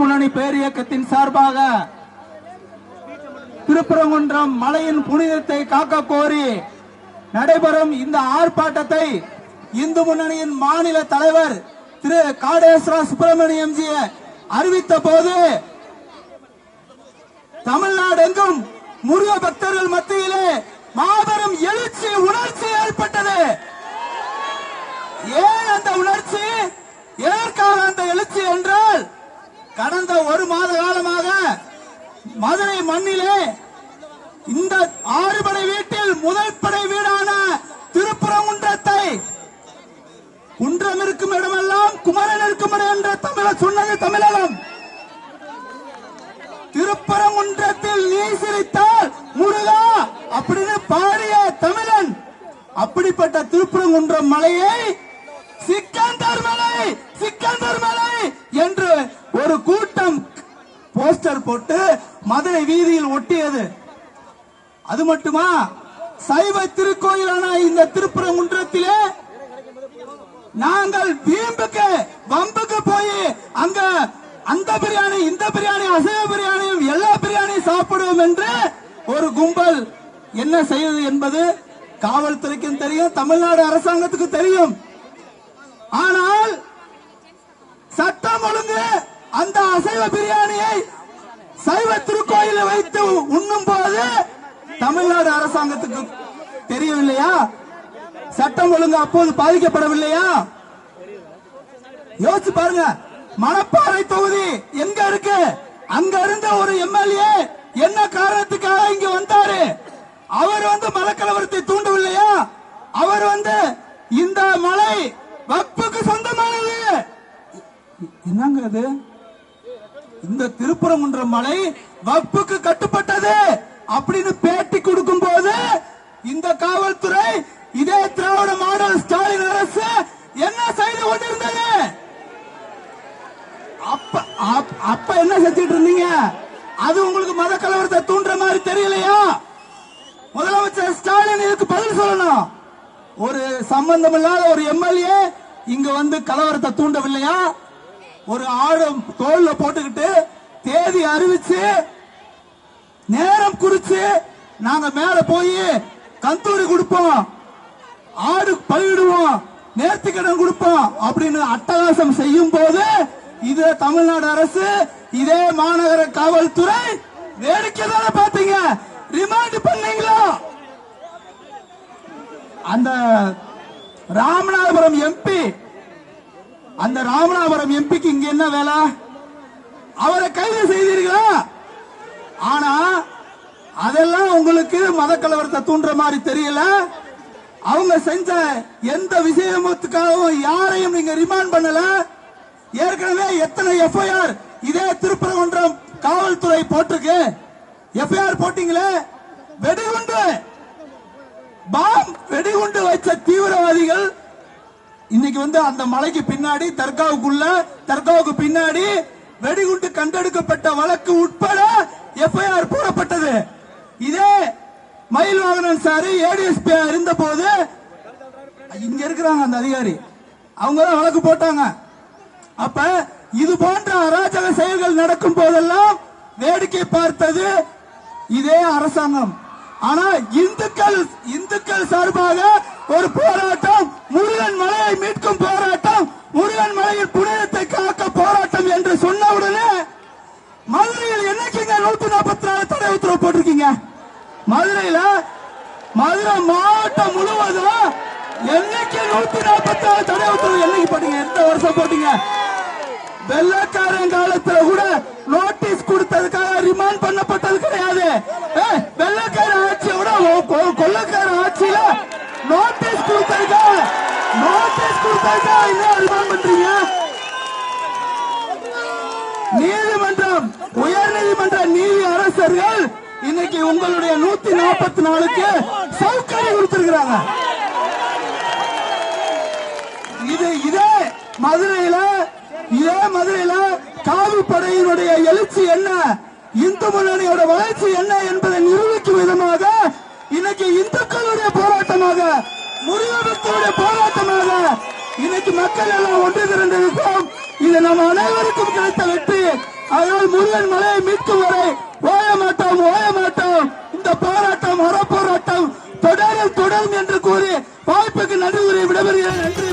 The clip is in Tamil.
முன்னணி பேரியக்கத்தின் சார்பாக திருப்பரங்குன்றம் மலையின் புனிதத்தை காக்க கோரி நடைபெறும் இந்த ஆர்ப்பாட்டத்தை இந்து முன்னணியின் மாநில தலைவர் திரு காடேஸ்வர சுப்பிரமணியம்ஜி அறிவித்த போது தமிழ்நாடு எங்கும் முருக பக்தர்கள் மத்தியிலே மாபெரும் எழுச்சி உணர்ச்சி ஏற்பட்டது. ஏன் அந்த உணர்ச்சி, எதற்காக அந்த எழுச்சி என்றால், கடந்த ஒரு மாத காலமாக மதுரை மண்ணிலே இந்த ஆறுபடை வீட்டில் முதல் படை வீடான திருப்பரங்குன்றத்தை குன்றம் இருக்கும் இடமெல்லாம் குமரன் இருக்கும் இடம் என்ற தமிழர் சொன்னது தமிழகம். திருப்பரங்குன்றத்தில் நீ சிரித்தால் முருகா அப்படின்னு பாடிய தமிழன். அப்படிப்பட்ட திருப்பரங்குன்றம் மலையை சிக்கந்தர் மலை சிக்கந்தர் மலை என்று ஒரு கூட்டம் போஸ்டர் போட்டு மதுரை வீதியில் ஒட்டியது. அது மட்டுமா, சைவ திருக்கோயிலான இந்த திருப்பரங்குன்றத்திலே நாங்கள் வீம்புக்கு வம்புக்கு போய் அங்க அந்த பிரியாணி இந்த பிரியாணி அசைவ பிரியாணியும் எல்லா பிரியாணியும் சாப்பிடுவோம் என்று ஒரு கும்பல் என்ன செய்வது என்பது காவல்துறைக்கும் தெரியும், தமிழ்நாடு அரசாங்கத்துக்கு தெரியும். ஆனால் சட்டம் ஒழுங்கு அந்த அசைவ பிரியாணியை சைவ திருக்கோயிலை வைத்து உண்ணும் போது தமிழ்நாடு அரசாங்கத்துக்கு தெரியவில்லையா? சட்டம் ஒழுங்கு அப்போது பாதிக்கப்படவில்லையா? யோசிச்சு பாருங்க. மணப்பாறை தொகுதி எங்க இருக்கு? அங்க இருந்த ஒரு எம்எல்ஏ என்ன காரணத்துக்காக இங்க வந்தாரு? அவர் மலக்கலவரத்தை தூண்டவில்லையா? அவர் இந்த மலை வக்புக்கு சொந்தமானது. என்னங்க அது? இந்த திருப்பரங்குன்றம் மலை வக்புக்கு கட்டுப்பட்டது அப்படின்னு பேட்டி கொடுக்கும் போது இந்த காவல்துறை, இதே திராவிட மாடல் ஸ்டாலின் அரசு என்ன செய்து கொண்டிருந்தது? அப்ப என்ன செஞ்சிட்டு இருந்தீங்க? அது உங்களுக்கு மத கலவரத்தை தூண்டுற மாதிரி தெரியலையா? முதலமைச்சர் ஸ்டாலின் இதுக்கு பதில் சொல்லணும். ஒரு சம்பந்தம் இல்லாத ஒரு எம்எல்ஏ இங்க கலவரத்தை தூண்டவில்லையா? ஒரு ஆடு தோல்ல போட்டுக்கிட்டு தேதி அறிவிச்சு நேரம் குறிச்சு நாங்க மேல போய் கந்தூரி கொடுப்போம், ஆடு பலியிடுவோம், நேர்த்திக்கடன் கொடுப்போம் அப்படின்னு அட்டகாசம் செய்யும் போது இதே தமிழ்நாடு அரசு, இதே மாநகர காவல்துறை வேடிக்கை தானே பாத்தீங்க? ரிமாண்ட் பண்ணீங்களா? அந்த ராமநாதபுரம் எம்பி, அந்த ராமநாதபுரம் எம்பிக்கு இங்க என்ன வேலை? அவரை கைது செய்தீர்களா? ஆனா அதெல்லாம் உங்களுக்கு மத கலவரத்தை தூண்டுற மாதிரி தெரியல. அவங்க செஞ்ச எந்த விஷயத்துக்காகவும் யாரையும் நீங்க ரிமாண்ட் பண்ணல. ஏற்கனவே எத்தனை எஃப்ஐஆர் இதே திருப்பரங்குன்றம் காவல்துறை போட்டிருக்கு. எஃப்ஐஆர் போட்டீங்களே, வெடிகுண்டு வெடிகுண்டு வச்ச தீவிரவாதிகள் இன்னைக்கு அந்த மலைக்கு பின்னாடி தர்காவுக்கு பின்னாடி வெடிகுண்டு கண்டெடுக்கப்பட்ட வழக்கு உட்பட எஃப்ஐஆர் போடப்பட்டது. இதே மயில்வாகனன் சார் ஏடிஎஸ்பி இருந்த போது இங்க இருக்கிறாங்க அந்த அதிகாரி, அவங்க தான் வழக்கு போட்டாங்க. அப்ப இது போன்ற அராஜக செயல்கள் நடக்கும் போதெல்லாம் வேடிக்கை பார்த்தது இதே அரசாங்கம். ஆனா இந்துக்கள் சார்பாக ஒரு போராட்டம், முருகன் மலையை மீட்கும் போராட்டம், முருகன் மலையின் புனிதத்தை காக்க போராட்டம் என்று சொன்னவுடனே மதுரையில் என்னைக்குங்க 144 தடை உத்தரவு போட்டிருக்கீங்க? மதுரை மாவட்டம் முழுவதும் என்னைக்கு 144 தடை உத்தரவு என்னைக்கு போட்டீங்க? எந்த வருஷம் போட்டீங்க? வெள்ளக்காரன் காலத்துல கூட நோட்டீஸ் கொடுத்ததுக்காக ரிமாண்ட் பண்ணப்பட்டது கிடையாது. வெள்ளக்கார ஆட்சியோட கொள்ளக்கார ஆட்சியில நோட்டீஸ் கொடுத்ததுக்காக என்ன ரிமாண்ட் பண்றீங்க? நீதிமன்றம், உயர் நீதிமன்ற நீதி அரசர்கள் இன்னைக்கு உங்களுடைய 144க்கு சவுக்கடி கொடுத்திருக்கிறாங்க. இதே மதுரையில காவி படையினுடைய எழுச்சி என்ன, இந்து முன்னணியோட வளர்ச்சி என்ன என்பதை நிரூபிக்கும் விதமாக இன்னைக்கு இந்துக்களுடைய போராட்டமாக, முருகபக்தருடைய போராட்டமாக இன்னைக்கு மக்கள் எல்லாம் ஒன்று திரண்டிருக்கோம். இது நம்ம அனைவருக்கும் கிடைத்த வெற்றி. அதனால் முருகன் மலையை மீட்கும் வரை ஓய மாட்டோம். இந்த போராட்டம் அறப்போராட்டம் தொடரும் என்று கூறி வாய்ப்புக்கு நன்றி கூறி விடைபெறுகிறேன். நன்றி.